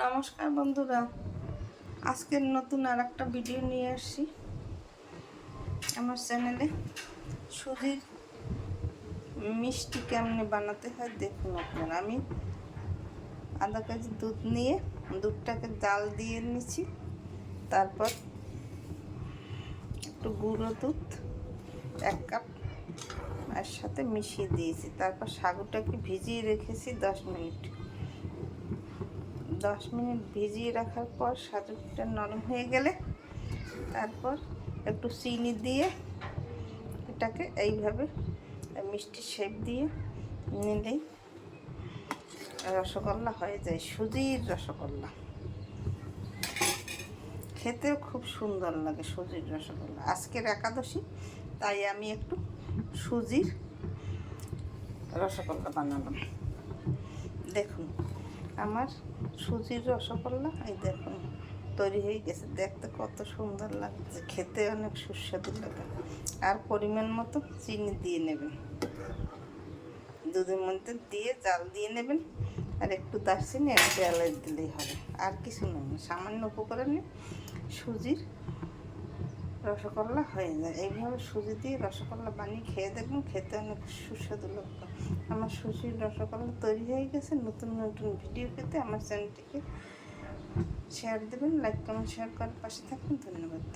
নমস্কার বন্ধুরা, আজকের নতুন আর একটা ভিডিও নিয়ে আসছি আমার চ্যানেলে। সুজির মিষ্টি কেমনে বানাতে হয় দেখুন আপনারা। আমি আধা কেজি দুধ নিয়ে দুধটাকে জাল দিয়ে নিচ্ছি, তারপর একটু গুঁড়ো দুধ 1 কাপ এর সাথে মিশিয়ে দিয়েছি, তারপর সাগুটাকে ভিজিয়ে রেখেছি 10 মিনিট। 10 মিনিট ভিজিয়ে রাখার পর সাজুটা নরম হয়ে গেলে তারপর একটু চিনি দিয়ে এটাকে এইভাবে মিষ্টি শেপ দিয়ে নিলেই রসগোল্লা হয়ে যায়, সুজির রসগোল্লা। খেতেও খুব সুন্দর লাগে সুজির রসগোল্লা। আজকের একাদশী, তাই আমি একটু সুজির রসগোল্লা বানালাম। দেখুন আমার সুজির রসগোল্লা, এই দেখুন তৈরি হয়ে গেছে। দেখতে কত সুন্দর লাগছে, খেতে অনেক সুস্বাদু লাগে। আর পরিমাণ মতো চিনি দিয়ে নেবেন, দুধের মধ্যে দিয়ে জাল দিয়ে নেবেন। আর একটু দারচিনি, একটু এলাচ দিলেই হবে, আর কিছু নেই। সামান্য উপকরণে সুজির রসগোল্লা হয়ে যায়। এইভাবে সুজি দিয়ে রসগোল্লা বানিয়ে খেয়ে দেখবেন, খেতে অনেক সুস্বাদু লাগবে। আমার সুজির রসগোল্লা তৈরি হয়ে গেছে। নতুন নতুন ভিডিও পেতে আমার চ্যানেলটিকে শেয়ার দেবেন, লাইক কমেন্ট শেয়ার করার পাশে থাকবেন। ধন্যবাদ।